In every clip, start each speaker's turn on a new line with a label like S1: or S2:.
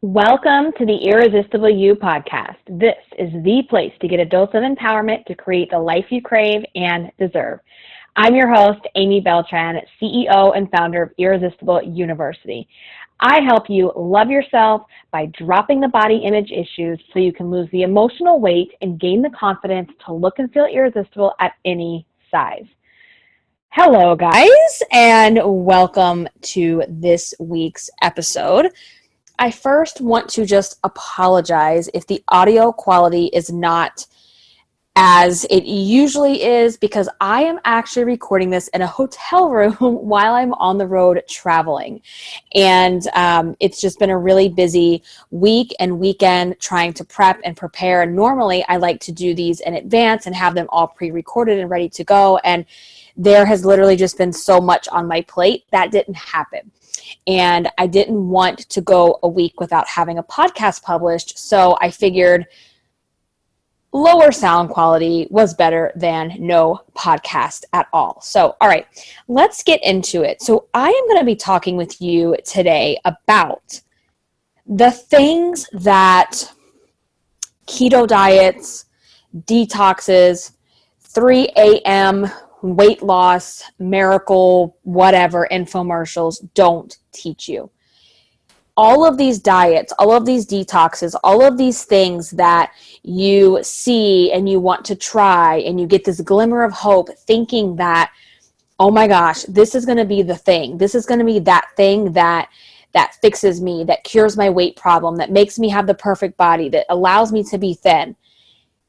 S1: Welcome to the Irresistible You podcast. This is the place to get a dose of empowerment to create the life you crave and deserve. I'm your host, Amy Beltran, CEO and founder of Irresistible University. I help you love yourself by dropping the body image issues so you can lose the emotional weight and gain the confidence to look and feel irresistible at any size. Hello, guys, and welcome to this week's episode. I first want to just apologize if the audio quality is not as it usually is, because I am actually recording this in a hotel room while I'm on the road traveling. And it's just been a really busy week and weekend trying to prep and prepare. And normally I like to do these in advance and have them all pre-recorded and ready to go. And there has literally just been so much on my plate that didn't happen. And I didn't want to go a week without having a podcast published. So I figured lower sound quality was better than no podcast at all. So, all right, let's get into it. So I am going to be talking with you today about the things that keto diets, detoxes, 3 a.m. weight loss, miracle, whatever infomercials don't teach you. All of these diets, all of these detoxes, all of these things that you see and you want to try and you get this glimmer of hope thinking that, oh my gosh, this is going to be the thing. This is going to be that thing that fixes me, that cures my weight problem, that makes me have the perfect body, that allows me to be thin.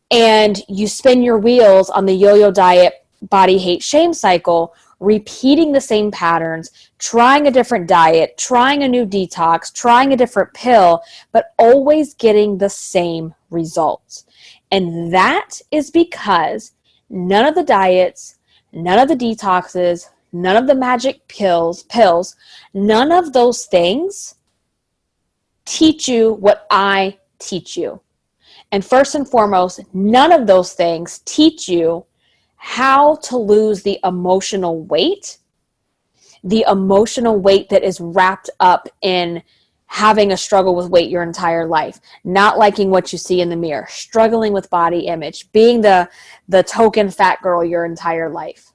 S1: And you spin your wheels on the yo-yo diet body hate shame cycle, repeating the same patterns, trying a different diet, trying a new detox, trying a different pill, but always getting the same results. And that is because none of the diets, none of the detoxes, none of the magic pills, none of those things teach you what I teach you. And first and foremost, none of those things teach you how to lose the emotional weight that is wrapped up in having a struggle with weight your entire life, not liking what you see in the mirror, struggling with body image, being the token fat girl your entire life.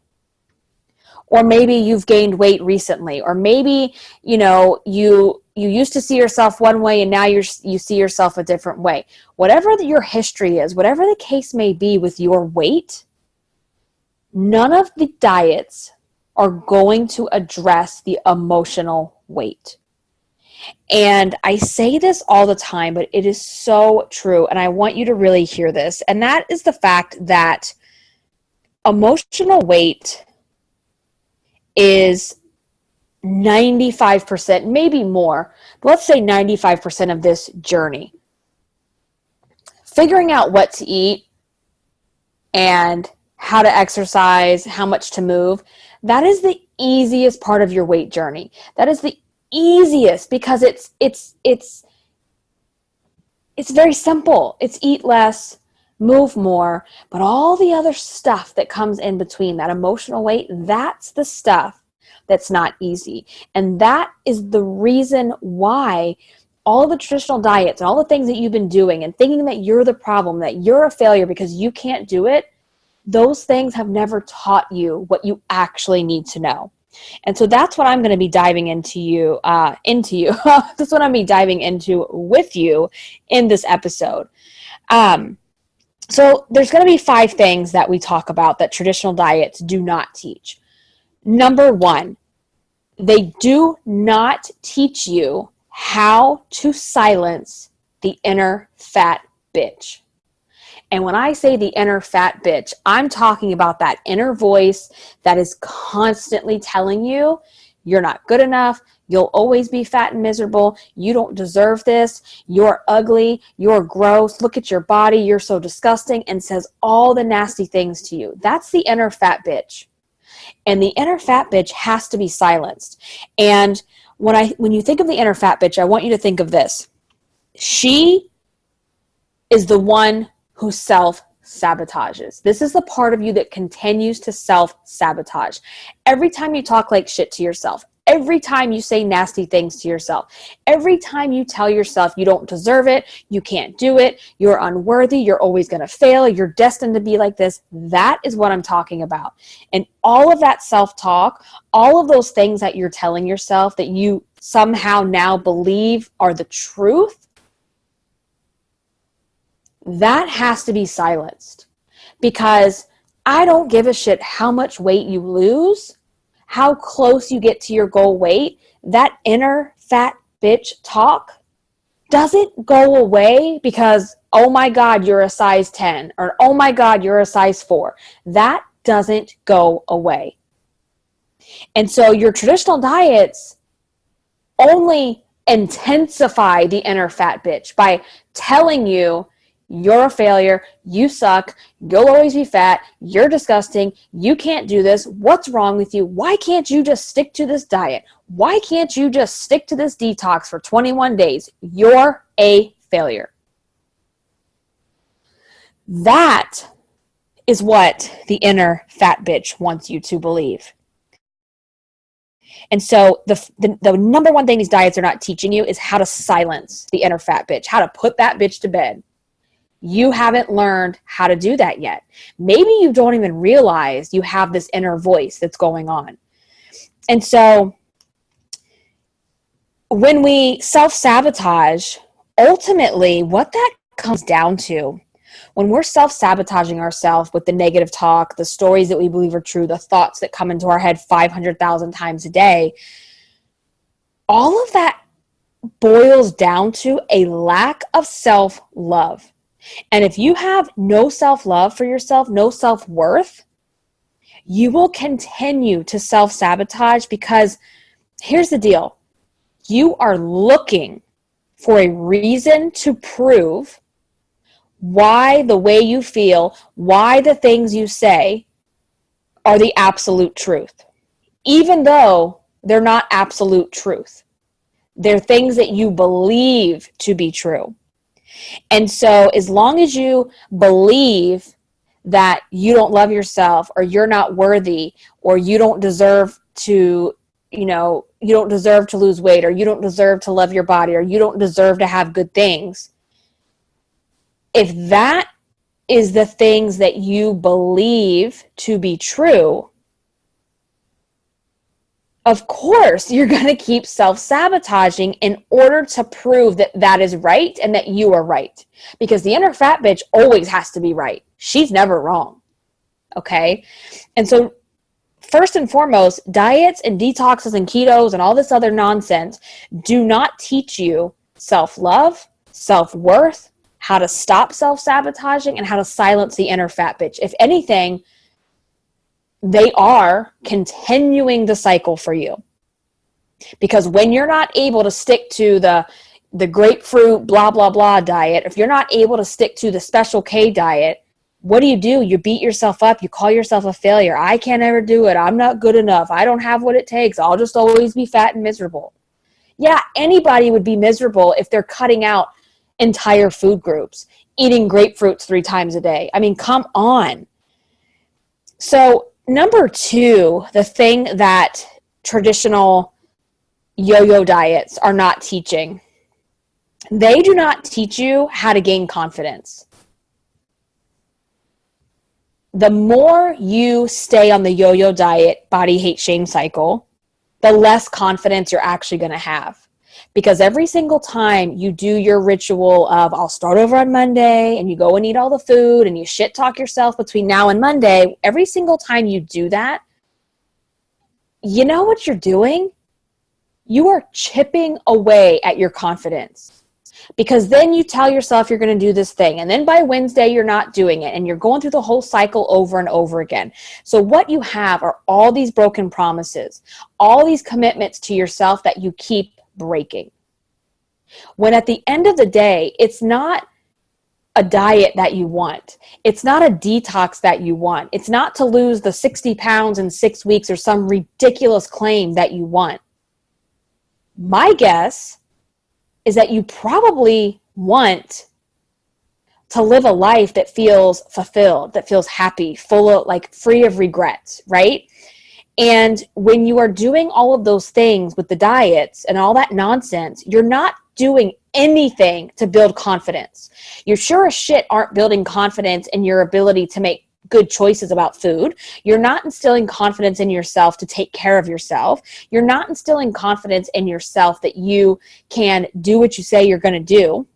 S1: Or maybe you've gained weight recently, or maybe, you used to see yourself one way and now you see yourself a different way. Whatever your history is, whatever the case may be with your weight, none of the diets are going to address the emotional weight. And I say this all the time, but it is so true. And I want you to really hear this. And that is the fact that emotional weight is 95%, maybe more, but let's say 95% of this journey. Figuring out what to eat and how to exercise, how much to move, that is the easiest part of your weight journey. That is the easiest because it's very simple. It's eat less, move more, but all the other stuff that comes in between, that emotional weight, that's the stuff that's not easy. And that is the reason why all the traditional diets and all the things that you've been doing and thinking that you're the problem, that you're a failure because you can't do it, those things have never taught you what you actually need to know. And so that's what I'm going to be diving into. That's what I'm going to be diving into with you in this episode. So there's going to be 5 things that we talk about that traditional diets do not teach. Number 1, they do not teach you how to silence the inner fat bitch. And when I say the inner fat bitch, I'm talking about that inner voice that is constantly telling you, you're not good enough, you'll always be fat and miserable, you don't deserve this, you're ugly, you're gross, look at your body, you're so disgusting, and says all the nasty things to you. That's the inner fat bitch. And the inner fat bitch has to be silenced. And when you think of the inner fat bitch, I want you to think of this. She is the one who self-sabotages. This is the part of you that continues to self-sabotage. Every time you talk like shit to yourself, Every time you say nasty things to yourself, every time you tell yourself you don't deserve it, you can't do it, you're unworthy, you're always going to fail, you're destined to be like this, that is what I'm talking about. And all of that self-talk, all of those things that you're telling yourself that you somehow now believe are the truth, that has to be silenced. Because I don't give a shit how much weight you lose, how close you get to your goal weight, that inner fat bitch talk doesn't go away because, oh my God, you're a size 10, or oh my God, you're a size 4. That doesn't go away. And so your traditional diets only intensify the inner fat bitch by telling you you're a failure, you suck, you'll always be fat, you're disgusting, you can't do this, what's wrong with you? Why can't you just stick to this diet? Why can't you just stick to this detox for 21 days? You're a failure. That is what the inner fat bitch wants you to believe. And so the number one thing these diets are not teaching you is how to silence the inner fat bitch, how to put that bitch to bed. You haven't learned how to do that yet. Maybe you don't even realize you have this inner voice that's going on. And so when we self-sabotage, ultimately what that comes down to, when we're self-sabotaging ourselves with the negative talk, the stories that we believe are true, the thoughts that come into our head 500,000 times a day, all of that boils down to a lack of self-love. And if you have no self-love for yourself, no self-worth, you will continue to self-sabotage because here's the deal. You are looking for a reason to prove why the way you feel, why the things you say are the absolute truth, even though they're not absolute truth. They're things that you believe to be true. And so as long as you believe that you don't love yourself or you're not worthy or you don't deserve to, you don't deserve to lose weight or you don't deserve to love your body or you don't deserve to have good things, if that is the things that you believe to be true, of course, you're going to keep self-sabotaging in order to prove that that is right and that you are right. Because the inner fat bitch always has to be right. She's never wrong. Okay? And so, first and foremost, diets and detoxes and ketos and all this other nonsense do not teach you self-love, self-worth, how to stop self-sabotaging, and how to silence the inner fat bitch. If anything, they are continuing the cycle for you. Because when you're not able to stick to the grapefruit blah, blah, blah diet, if you're not able to stick to the Special K diet, what do? You beat yourself up. You call yourself a failure. I can't ever do it. I'm not good enough. I don't have what it takes. I'll just always be fat and miserable. Yeah, anybody would be miserable if they're cutting out entire food groups, eating grapefruits 3 times a day. I mean, come on. So, number 2, the thing that traditional yo-yo diets are not teaching, they do not teach you how to gain confidence. The more you stay on the yo-yo diet, body hate shame cycle, the less confidence you're actually going to have. Because every single time you do your ritual of I'll start over on Monday and you go and eat all the food and you shit talk yourself between now and Monday, every single time you do that, you know what you're doing? You are chipping away at your confidence. Because then you tell yourself you're going to do this thing. And then by Wednesday, you're not doing it. And you're going through the whole cycle over and over again. So what you have are all these broken promises, all these commitments to yourself that you keep breaking. When at the end of the day, it's not a diet that you want. It's not a detox that you want. It's not to lose the 60 pounds in 6 weeks or some ridiculous claim that you want. My guess is that you probably want to live a life that feels fulfilled, that feels happy, full of, like, free of regrets, right? And when you are doing all of those things with the diets and all that nonsense, you're not doing anything to build confidence. You sure as shit aren't building confidence in your ability to make good choices about food. You're not instilling confidence in yourself to take care of yourself. You're not instilling confidence in yourself that you can do what you say you're going to do.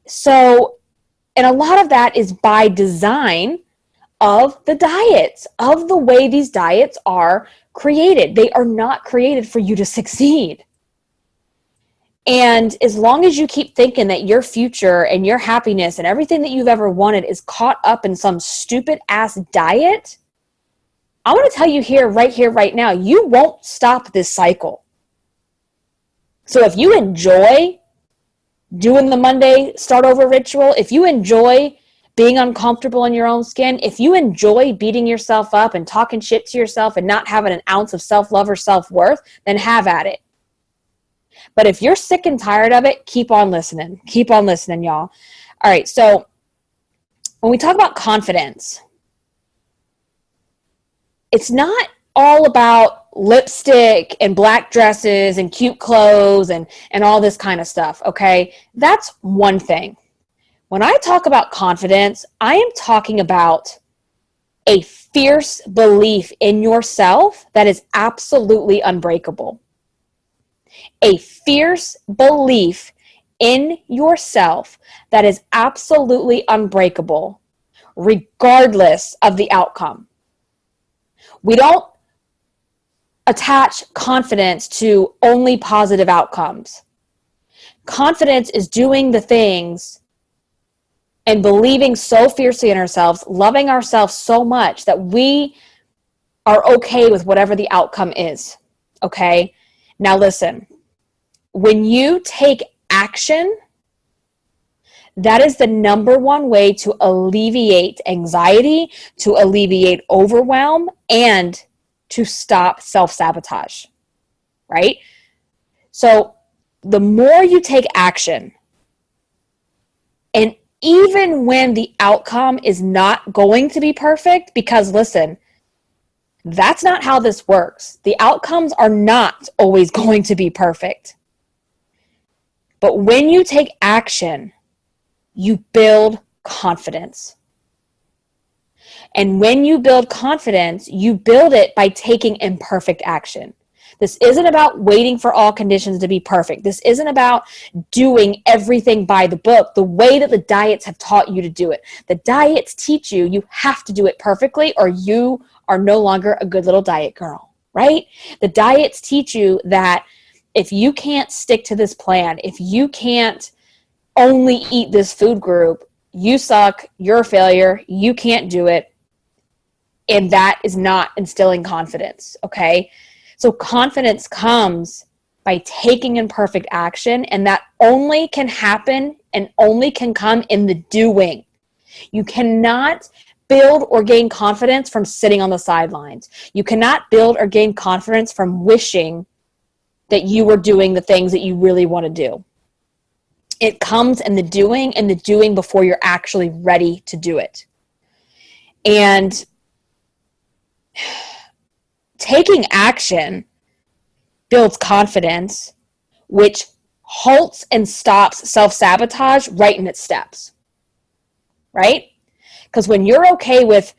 S1: So, and a lot of that is by design of the diets, of the way these diets are created. They are not created for you to succeed. And as long as you keep thinking that your future and your happiness and everything that you've ever wanted is caught up in some stupid ass diet, I want to tell you here, right now, you won't stop this cycle. So if you enjoy doing the Monday start over ritual, if you enjoy being uncomfortable in your own skin, if you enjoy beating yourself up and talking shit to yourself and not having an ounce of self-love or self-worth, then have at it. But if you're sick and tired of it, keep on listening. Keep on listening, y'all. All right, so when we talk about confidence, it's not all about lipstick and black dresses and cute clothes and all this kind of stuff, okay? That's one thing. When I talk about confidence, I am talking about a fierce belief in yourself that is absolutely unbreakable. A fierce belief in yourself that is absolutely unbreakable, regardless of the outcome. We don't attach confidence to only positive outcomes. Confidence is doing the things and believing so fiercely in ourselves, loving ourselves so much that we are okay with whatever the outcome is. Okay? Now listen. When you take action, that is the number one way to alleviate anxiety, to alleviate overwhelm, and to stop self-sabotage, right? So the more you take action, and even when the outcome is not going to be perfect, because listen, that's not how this works. The outcomes are not always going to be perfect. But when you take action, you build confidence. And when you build confidence, you build it by taking imperfect action. This isn't about waiting for all conditions to be perfect. This isn't about doing everything by the book, the way that the diets have taught you to do it. The diets teach you you have to do it perfectly or you are no longer a good little diet girl, right? The diets teach you that if you can't stick to this plan, if you can't only eat this food group, you suck, you're a failure, you can't do it, and that is not instilling confidence, okay? So confidence comes by taking imperfect action, and that only can happen and only can come in the doing. You cannot build or gain confidence from sitting on the sidelines. You cannot build or gain confidence from wishing that you were doing the things that you really want to do. It comes in the doing, and the doing before you're actually ready to do it. And taking action builds confidence, which halts and stops self-sabotage right in its steps, right? Because when you're okay with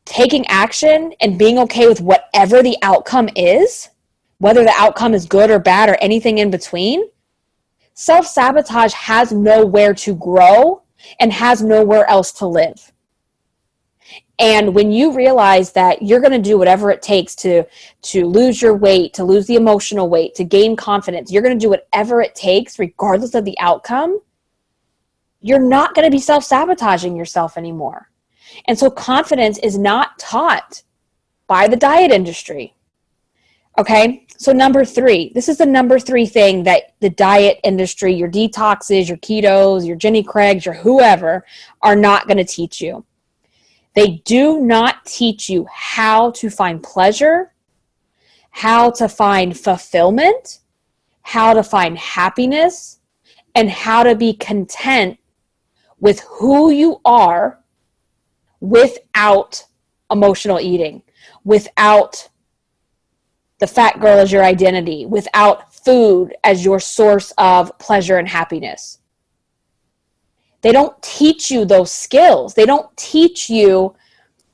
S1: taking action and being okay with whatever the outcome is, whether the outcome is good or bad or anything in between, self-sabotage has nowhere to grow and has nowhere else to live. And when you realize that you're going to do whatever it takes to lose your weight, to lose the emotional weight, to gain confidence, you're going to do whatever it takes regardless of the outcome, you're not going to be self-sabotaging yourself anymore. And so confidence is not taught by the diet industry. Okay, so number 3, this is the number 3 thing that the diet industry, your detoxes, your ketos, your Jenny Craigs, your whoever are not going to teach you. They do not teach you how to find pleasure, how to find fulfillment, how to find happiness, and how to be content with who you are without emotional eating, without the fat girl as your identity, without food as your source of pleasure and happiness. They don't teach you those skills. They don't teach you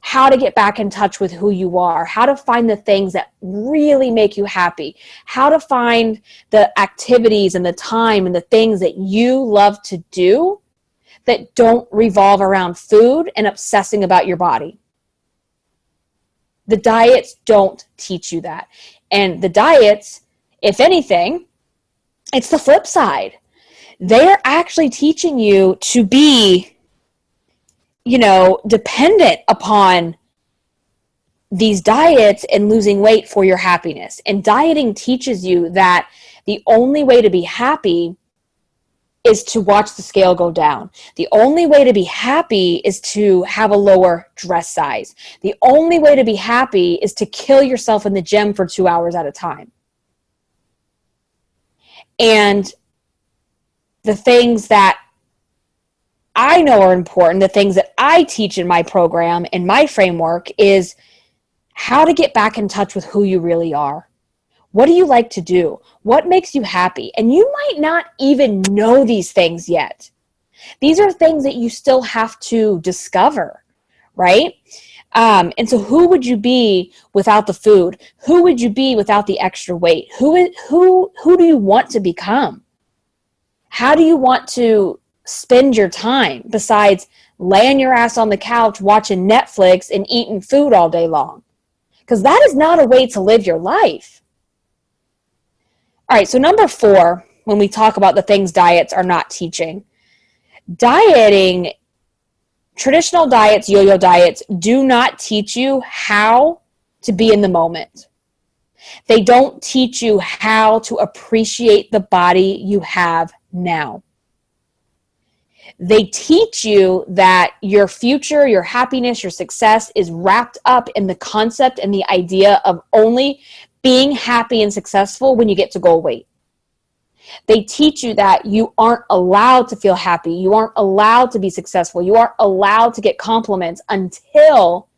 S1: how to get back in touch with who you are, how to find the things that really make you happy, how to find the activities and the time and the things that you love to do that don't revolve around food and obsessing about your body. The diets don't teach you that. And the diets, if anything, it's the flip side. They're actually teaching you to be, dependent upon these diets and losing weight for your happiness. And dieting teaches you that the only way to be happy is to watch the scale go down. The only way to be happy is to have a lower dress size. The only way to be happy is to kill yourself in the gym for 2 hours at a time. And the things that I know are important, the things that I teach in my program, in my framework, is how to get back in touch with who you really are. What do you like to do? What makes you happy? And you might not even know these things yet. These are things that you still have to discover, right? And so who would you be without the food? Who would you be without the extra weight? Who do you want to become? How do you want to spend your time besides laying your ass on the couch, watching Netflix and eating food all day long? Because that is not a way to live your life. All right, so number 4, when we talk about the things diets are not teaching, dieting, traditional diets, yo-yo diets, do not teach you how to be in the moment. They don't teach you how to appreciate the body you have now. They teach you that your future, your happiness, your success is wrapped up in the concept and the idea of only being happy and successful when you get to goal weight. They teach you that you aren't allowed to feel happy. You aren't allowed to be successful. You aren't allowed to get compliments until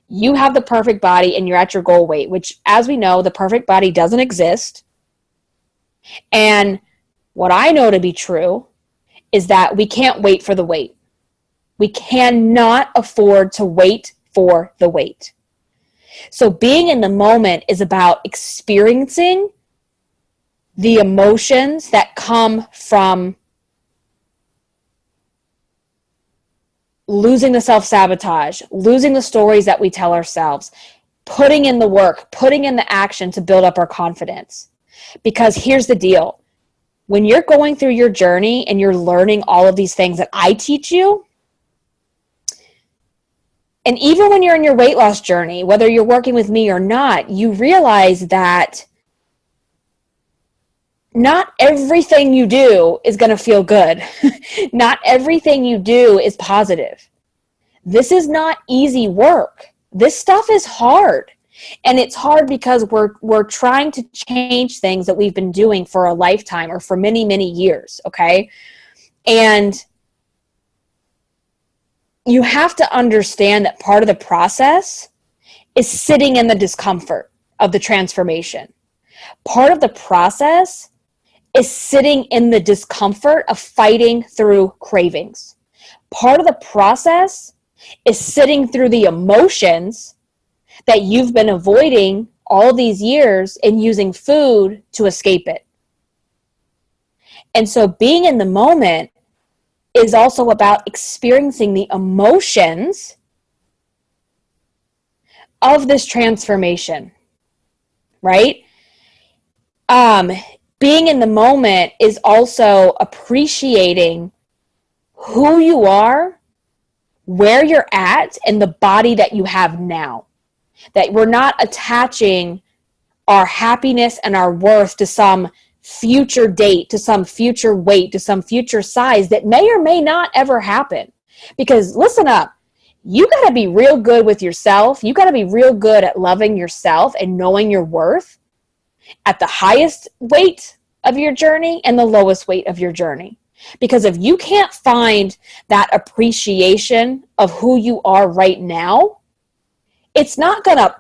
S1: you have the perfect body and you're at your goal weight, which, as we know, the perfect body doesn't exist. And what I know to be true is that we can't wait for the weight. We cannot afford to wait for the weight. So being in the moment is about experiencing the emotions that come from losing the self-sabotage, losing the stories that we tell ourselves, putting in the work, putting in the action to build up our confidence. Because here's the deal. When you're going through your journey and you're learning all of these things that I teach you, and even when you're in your weight loss journey, whether you're working with me or not, you realize that not everything you do is going to feel good. Not everything you do is positive. This is not easy work. This stuff is hard. And it's hard because we're trying to change things that we've been doing for a lifetime or for many, many years, okay? And you have to understand that part of the process is sitting in the discomfort of the transformation. Part of the process is sitting in the discomfort of fighting through cravings. Part of the process is sitting through the emotions that you've been avoiding all these years and using food to escape it. And so being in the moment is also about experiencing the emotions of this transformation, right? Being in the moment is also appreciating who you are, where you're at, and the body that you have now. That we're not attaching our happiness and our worth to some future date, to some future weight, to some future size that may or may not ever happen. Because listen up, you got to be real good with yourself. You got to be real good at loving yourself and knowing your worth at the highest weight of your journey and the lowest weight of your journey. Because if you can't find that appreciation of who you are right now, It's not going to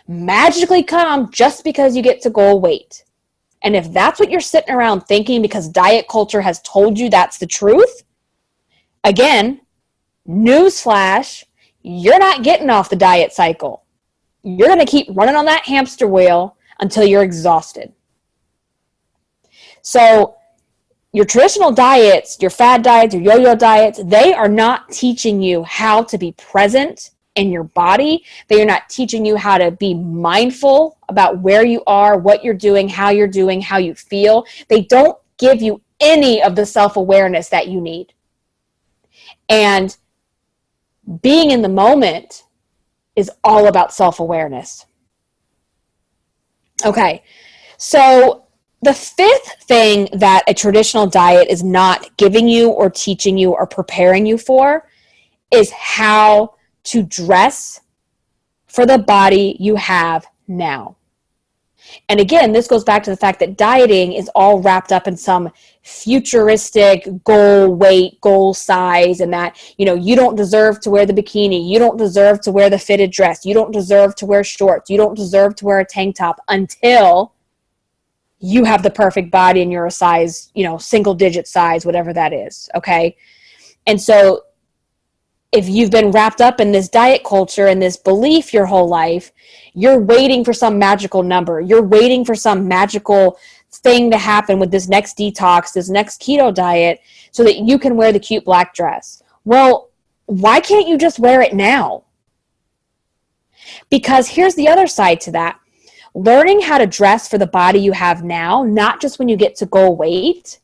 S1: magically come just because you get to goal weight. And if that's what you're sitting around thinking because diet culture has told you that's the truth, again, newsflash, you're not getting off the diet cycle. You're going to keep running on that hamster wheel until you're exhausted. So your traditional diets, your fad diets, your yo-yo diets, they are not teaching you how to be present in your body. They are not teaching you how to be mindful about where you are, what you're doing, how you feel. They don't give you any of the self-awareness that you need. And being in the moment is all about self-awareness. Okay, so the fifth thing that a traditional diet is not giving you or teaching you or preparing you for is how to dress for the body you have now. And again, this goes back to the fact that dieting is all wrapped up in some futuristic goal weight, goal size, and that, you don't deserve to wear the bikini. You don't deserve to wear the fitted dress. You don't deserve to wear shorts. You don't deserve to wear a tank top until you have the perfect body and you're a size, single digit size, whatever that is. Okay. And so if you've been wrapped up in this diet culture and this belief your whole life, you're waiting for some magical number. You're waiting for some magical thing to happen with this next detox, this next keto diet, so that you can wear the cute black dress. Well, why can't you just wear it now? Because here's the other side to that. Learning how to dress for the body you have now, not just when you get to goal weight,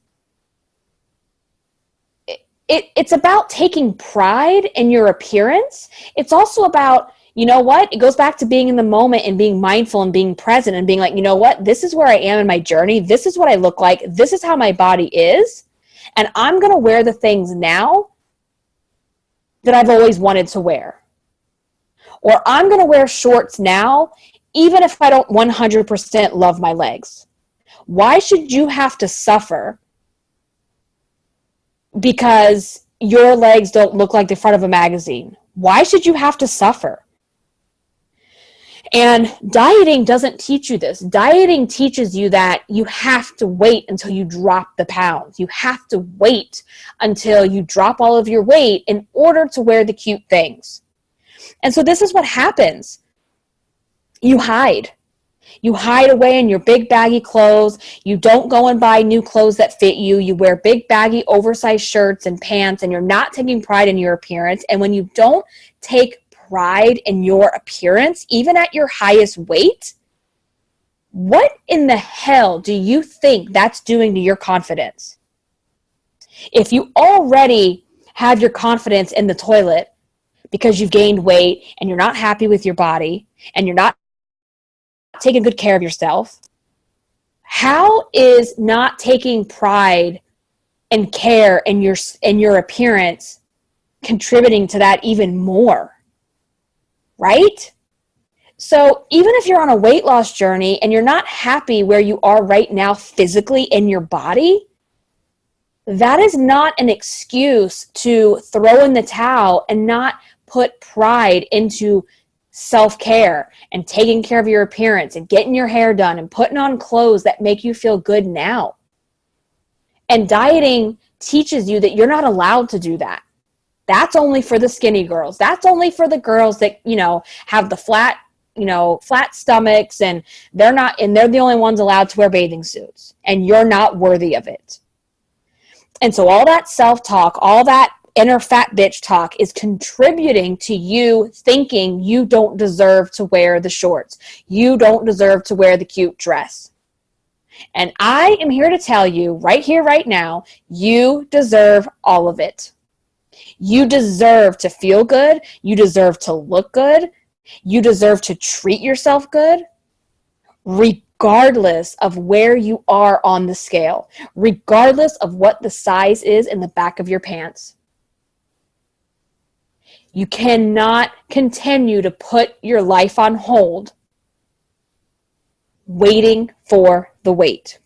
S1: it's about taking pride in your appearance. It's also about, it goes back to being in the moment and being mindful and being present and being like, this is where I am in my journey. This is what I look like. This is how my body is. And I'm going to wear the things now that I've always wanted to wear. Or I'm going to wear shorts now, even if I don't 100% love my legs. Why should you have to suffer because your legs don't look like the front of a magazine? Why should you have to suffer? And dieting doesn't teach you this. Dieting teaches you that you have to wait until you drop the pounds. You have to wait until you drop all of your weight in order to wear the cute things. And so this is what happens. You hide. You hide away in your big baggy clothes. You don't go and buy new clothes that fit you. You wear big baggy oversized shirts and pants, and you're not taking pride in your appearance. And when you don't take pride in your appearance, even at your highest weight, what in the hell do you think that's doing to your confidence? If you already have your confidence in the toilet because you've gained weight and you're not happy with your body and you're not taking good care of yourself, how is not taking pride and care in your appearance contributing to that even more? Right? So even if you're on a weight loss journey and you're not happy where you are right now physically in your body, that is not an excuse to throw in the towel and not put pride into self-care and taking care of your appearance and getting your hair done and putting on clothes that make you feel good now. And dieting teaches you that you're not allowed to do that. That's only for the skinny girls. That's only for the girls that, have the flat stomachs and they're the only ones allowed to wear bathing suits, and you're not worthy of it. And so all that self-talk, all that inner fat bitch talk is contributing to you thinking you don't deserve to wear the shorts. You don't deserve to wear the cute dress. And I am here to tell you right here, right now, you deserve all of it. You deserve to feel good. You deserve to look good. You deserve to treat yourself good, regardless of where you are on the scale, regardless of what the size is in the back of your pants. You cannot continue to put your life on hold waiting for the weight.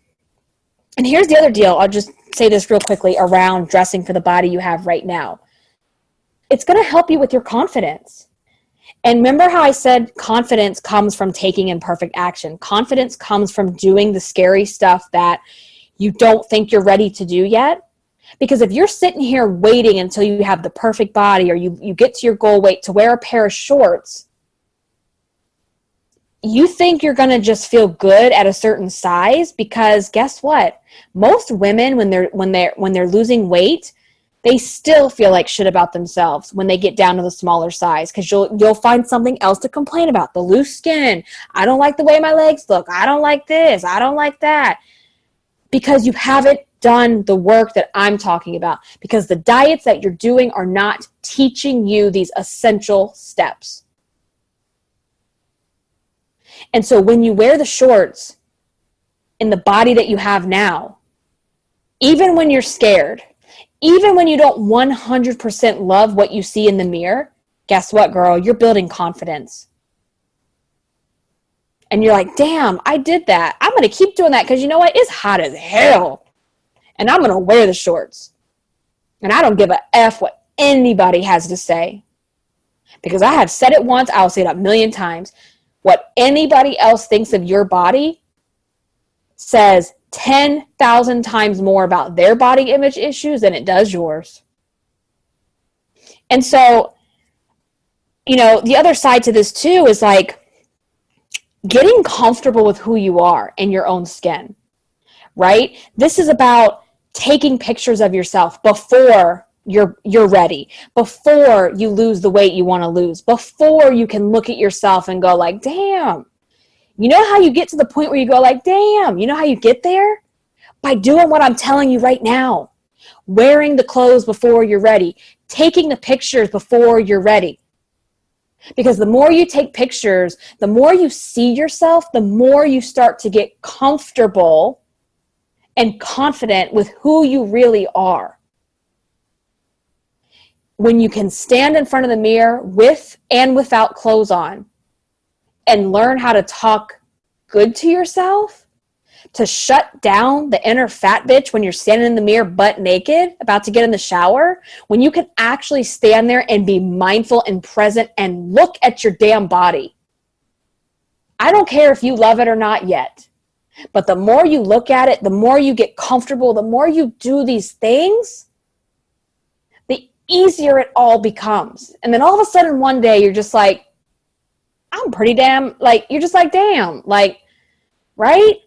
S1: And here's the other deal. I'll just say this real quickly around dressing for the body you have right now. It's going to help you with your confidence. And remember how I said confidence comes from taking imperfect action. Confidence comes from doing the scary stuff that you don't think you're ready to do yet. Because if you're sitting here waiting until you have the perfect body or you get to your goal weight to wear a pair of shorts, you think you're going to just feel good at a certain size, because guess what? Most women, when they're losing weight, they still feel like shit about themselves when they get down to the smaller size, because you'll find something else to complain about. The loose skin. I don't like the way my legs look. I don't like this. I don't like that. Because you haven't done the work that I'm talking about. Because the diets that you're doing are not teaching you these essential steps. And so when you wear the shorts in the body that you have now, even when you're scared, even when you don't 100% love what you see in the mirror, guess what, girl? You're building confidence. And you're like, damn, I did that. I'm going to keep doing that because you know what? It's hot as hell. And I'm going to wear the shorts. And I don't give a F what anybody has to say. Because I have said it once, I'll say it a million times. What anybody else thinks of your body says 10,000 times more about their body image issues than it does yours. And so, you know, the other side to this too is like getting comfortable with who you are in your own skin, right? This is about taking pictures of yourself before you're ready, before you lose the weight you want to lose, before you can look at yourself and go like, damn. You know how you get to the point where you go like, damn, you know how you get there? By doing what I'm telling you right now. Wearing the clothes before you're ready. Taking the pictures before you're ready. Because the more you take pictures, the more you see yourself, the more you start to get comfortable and confident with who you really are. When you can stand in front of the mirror with and without clothes on and learn how to talk good to yourself, to shut down the inner fat bitch when you're standing in the mirror butt naked, about to get in the shower, when you can actually stand there and be mindful and present and look at your damn body. I don't care if you love it or not yet, but the more you look at it, the more you get comfortable, the more you do these things, the easier it all becomes. And then all of a sudden one day you're just like, I'm pretty damn, like, you're just like, damn, like, right?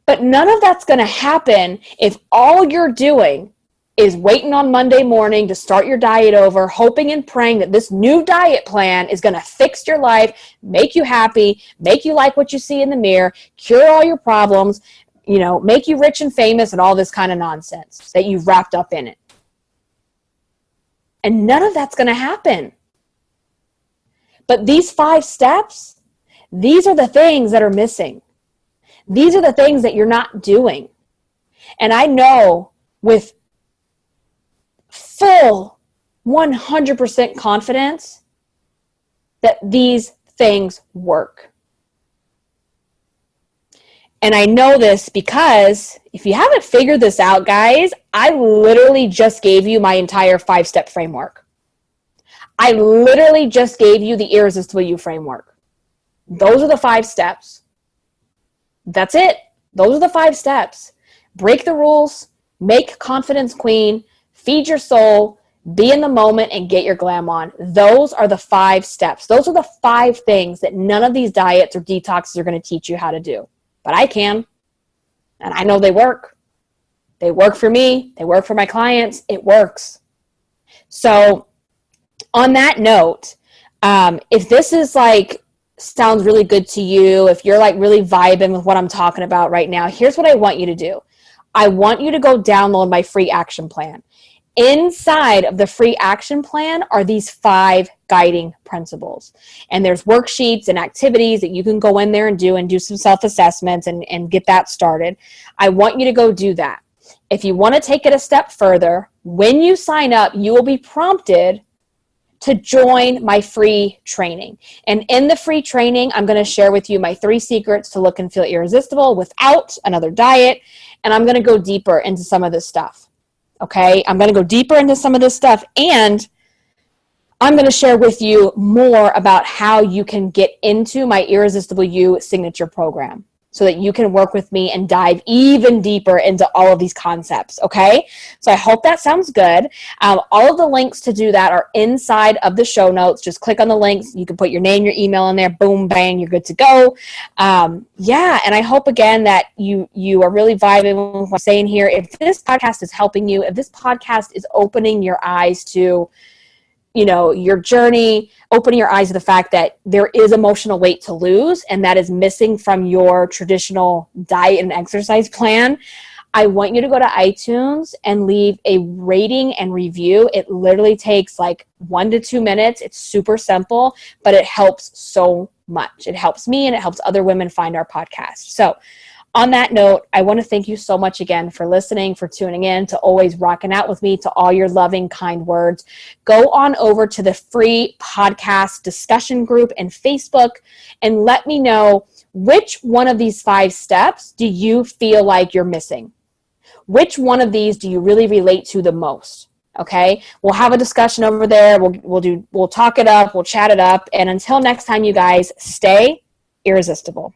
S1: But none of that's going to happen if all you're doing is waiting on Monday morning to start your diet over, hoping and praying that this new diet plan is going to fix your life, make you happy, make you like what you see in the mirror, cure all your problems, you know, make you rich and famous and all this kind of nonsense that you've wrapped up in it. And none of that's going to happen. But these 5 steps, these are the things that are missing. These are the things that you're not doing. And I know with full 100% confidence that these things work. And I know this because if you haven't figured this out, guys, I literally just gave you my entire 5-step framework. I literally just gave you the Irresistible You framework. Those are the 5 steps. That's it. Those are the 5 steps. Break the rules, make confidence queen, feed your soul, be in the moment, and get your glam on. Those are the 5 steps. Those are the 5 things that none of these diets or detoxes are going to teach you how to do. But I can. And I know they work. They work for me. They work for my clients. It works. So on that note, if this is like, sounds really good to you, if you're like really vibing with what I'm talking about right now, here's what I want you to do. I want you to go download my free action plan. Inside of the free action plan are these 5 guiding principles. And there's worksheets and activities that you can go in there and do some self-assessments and get that started. I want you to go do that. If you want to take it a step further, when you sign up, you will be prompted to join my free training. And in the free training, I'm going to share with you my 3 secrets to look and feel irresistible without another diet. And I'm going to go deeper into some of this stuff. Okay? I'm going to go deeper into some of this stuff. And I'm going to share with you more about how you can get into my Irresistible You signature program so that you can work with me and dive even deeper into all of these concepts, okay? So I hope that sounds good. All of the links to do that are inside of the show notes. Just click on the links. You can put your name, your email in there. Boom, bang, you're good to go. And I hope, again, that you are really vibing with what I'm saying here. If this podcast is helping you, if this podcast is opening your eyes to your journey, opening your eyes to the fact that there is emotional weight to lose and that is missing from your traditional diet and exercise plan, I want you to go to iTunes and leave a rating and review. It literally takes like 1 to 2 minutes. It's super simple, but it helps so much. It helps me and it helps other women find our podcast. So on that note, I want to thank you so much again for listening, for tuning in, to always rocking out with me, to all your loving, kind words. Go on over to the free podcast discussion group in Facebook and let me know which one of these 5 steps do you feel like you're missing? Which one of these do you really relate to the most? Okay, we'll have a discussion over there. We'll talk it up. We'll chat it up. And until next time, you guys, stay irresistible.